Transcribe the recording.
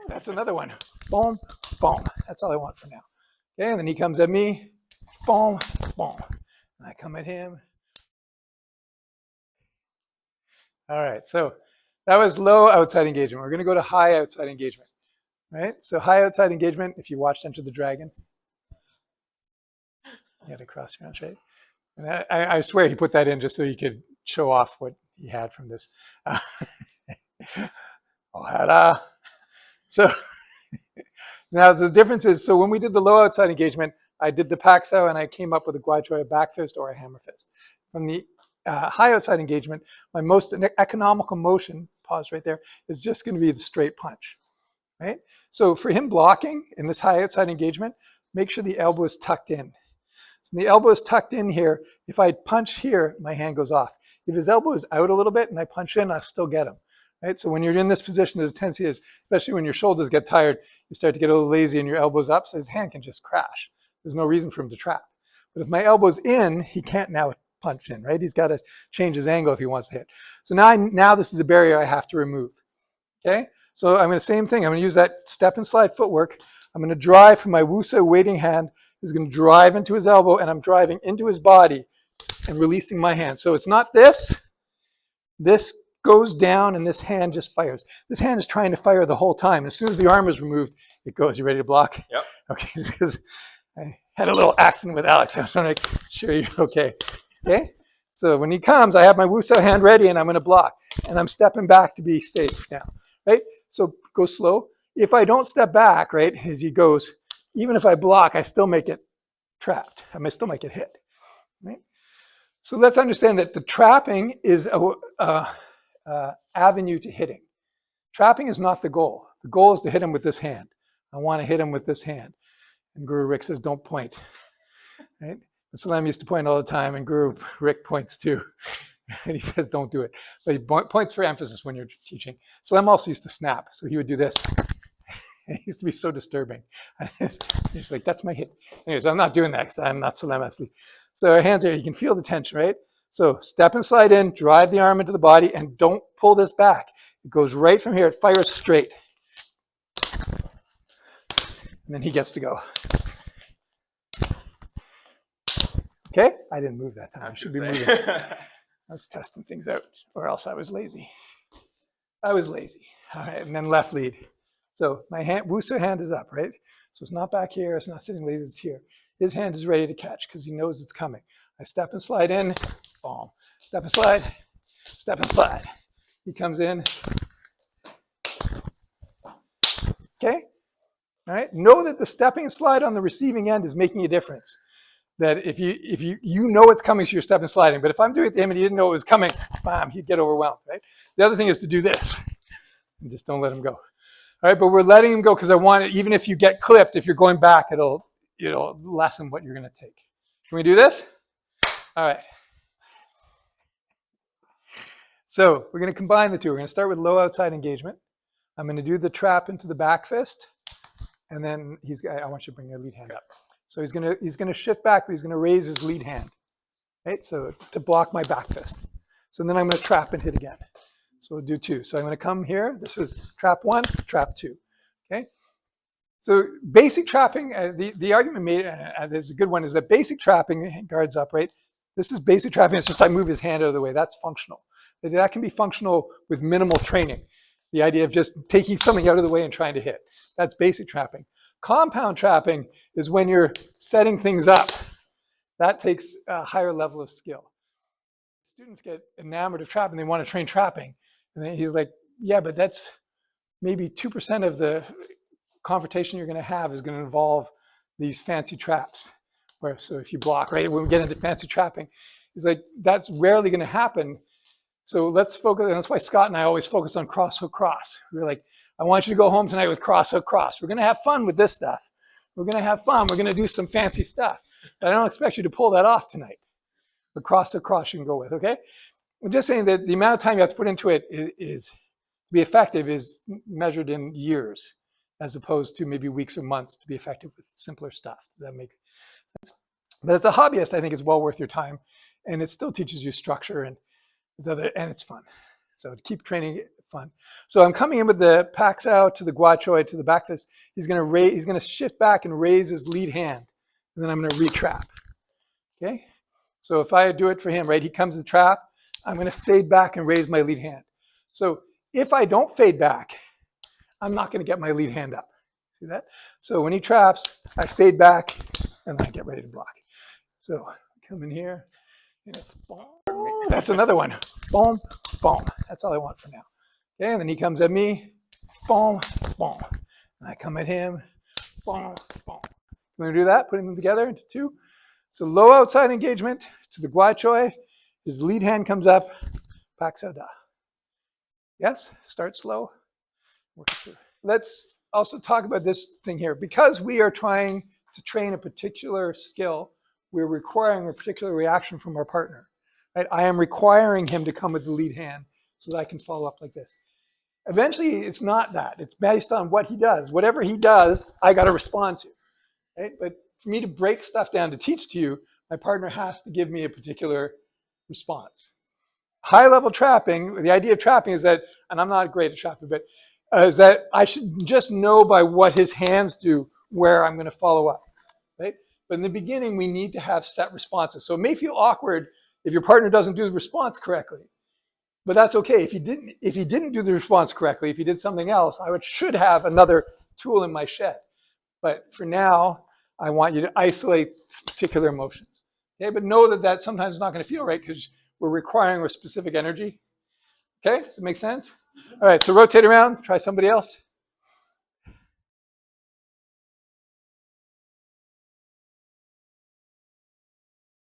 That's another one. Boom, boom. That's all I want for now. Okay, and then he comes at me. Boom, boom. And I come at him. All right, so that was low outside engagement. We're going to go to high outside engagement. Right? So high outside engagement, if you watched Enter the Dragon, you had to cross your arms, right? And I swear he put that in just so he could show off what he had from this. So now the difference is, so when we did the low outside engagement, I did the Paxo and I came up with a Guai a back fist or a hammer fist. From the high outside engagement, my most economical motion, pause right there, is just going to be the straight punch. Right? So for him blocking in this high outside engagement, make sure the elbow is tucked in. So the elbow is tucked in here. If I punch here, my hand goes off. If his elbow is out a little bit and I punch in, I'll still get him. Right? So when you're in this position, there's a tendency, especially when your shoulders get tired, you start to get a little lazy and your elbow's up, so his hand can just crash. There's no reason for him to trap. But if my elbow's in, he can't now punch in, right? He's got to change his angle if he wants to hit. So now this is a barrier I have to remove. Okay? So I'm going to same thing. I'm going to use that step and slide footwork. I'm going to drive from my Wusa waiting hand. He's going to drive into his elbow, and I'm driving into his body and releasing my hand. So it's not this. This goes down, and this hand just fires. This hand is trying to fire the whole time. As soon as the arm is removed, it goes. You ready to block? Yep. Okay, because I had a little accident with Alex. I was trying to make sure you're okay. Okay? So when he comes, I have my Wusa hand ready, and I'm going to block. And I'm stepping back to be safe now. Right? So go slow. If I don't step back, right, as he goes, even if I block, I still make it trapped. I may still make it hit. Right? So let's understand that the trapping is a avenue to hitting. Trapping is not the goal. The goal is to hit him with this hand. I want to hit him with this hand. And Guru Rick says, don't point. Right? And Salam used to point all the time, and Guru Rick points too. And he says, don't do it. But he points for emphasis when you're teaching. Salam also used to snap. So he would do this. It used to be so disturbing. He's like, that's my hit. Anyways, I'm not doing that because I'm not Salam Asli. So our hands here, you can feel the tension, right? So step and slide in, drive the arm into the body, and don't pull this back. It goes right from here. It fires straight. And then he gets to go. Okay? I didn't move that time. I should be moving. I was testing things out, or else I was lazy. I was lazy. All right, and then left lead. So my hand, Wusa hand is up, right? So it's not back here. It's not sitting lazy. It's here. His hand is ready to catch because he knows it's coming. I step and slide in. Boom. Step and slide. Step and slide. He comes in. Okay? All right? Know that the stepping and slide on the receiving end is making a difference. That if you know it's coming, so you're stepping and sliding. But if I'm doing it to him and he didn't know it was coming, bam, he'd get overwhelmed, right? The other thing is to do this. And just don't let him go. All right, but we're letting him go because I want it, even if you get clipped, if you're going back, it'll lessen what you're going to take. Can we do this? All right. So we're going to combine the two. We're going to start with low outside engagement. I'm going to do the trap into the back fist. And then I want you to bring your lead hand up. So he's going to shift back, but he's going to raise his lead hand. Right? So to block my back fist. So then I'm going to trap and hit again. So we'll do two. So I'm going to come here. This is trap one, trap two. Okay. So basic trapping, the argument made, there's a good one, is that basic trapping, guards up, right? This is basic trapping. It's just I move his hand out of the way. That's functional. That can be functional with minimal training. The idea of just taking something out of the way and trying to hit. That's basic trapping. Compound trapping is when you're setting things up. That takes a higher level of skill. Students get enamored of trapping. They want to train trapping. And then he's like, yeah, but that's maybe 2% of the confrontation you're going to have is going to involve these fancy traps. So if you block, right, when we get into fancy trapping, he's like, that's rarely going to happen. So let's focus, and that's why Scott and I always focus on cross hook cross. We're like, I want you to go home tonight with cross hook cross. We're going to have fun with this stuff. We're going to have fun. We're going to do some fancy stuff. But I don't expect you to pull that off tonight. But cross hook cross you can go with, okay? I'm just saying that the amount of time you have to put into it is to be effective is measured in years, as opposed to maybe weeks or months to be effective with simpler stuff. Does that make sense? But as a hobbyist, I think it's well worth your time, and it still teaches you structure and it's fun. So to keep training it fun. So I'm coming in with the pax out to the gua choi to the back fist. He's gonna shift back and raise his lead hand, and then I'm gonna retrap. Okay. So if I do it for him, right, he comes to the trap, I'm gonna fade back and raise my lead hand. So if I don't fade back, I'm not gonna get my lead hand up. See that? So when he traps, I fade back and I get ready to block. So come in here. That's another one. Boom, boom. That's all I want for now. Okay, and then he comes at me. Boom, boom. And I come at him. Boom, boom. I'm going to do that, putting them together into two. So low outside engagement to the gua choi. His lead hand comes up. Pax out da. Yes, start slow. Work it through. Let's also talk about this thing here. Because we are trying to train a particular skill, we're requiring a particular reaction from our partner. Right? I am requiring him to come with the lead hand so that I can follow up like this. Eventually, it's not that. It's based on what he does. Whatever he does, I got to respond to. Right? But for me to break stuff down to teach to you, my partner has to give me a particular response. High-level trapping, the idea of trapping is that, and I'm not great at trapping, but is that I should just know by what his hands do where I'm going to follow up. Right? But in the beginning, we need to have set responses. So it may feel awkward if your partner doesn't do the response correctly, but that's okay. If he didn't do the response correctly, if he did something else, I should have another tool in my shed. But for now, I want you to isolate particular emotions. Okay, but know that that sometimes is not going to feel right because we're requiring a specific energy. Okay, does it make sense? All right, so rotate around. Try somebody else.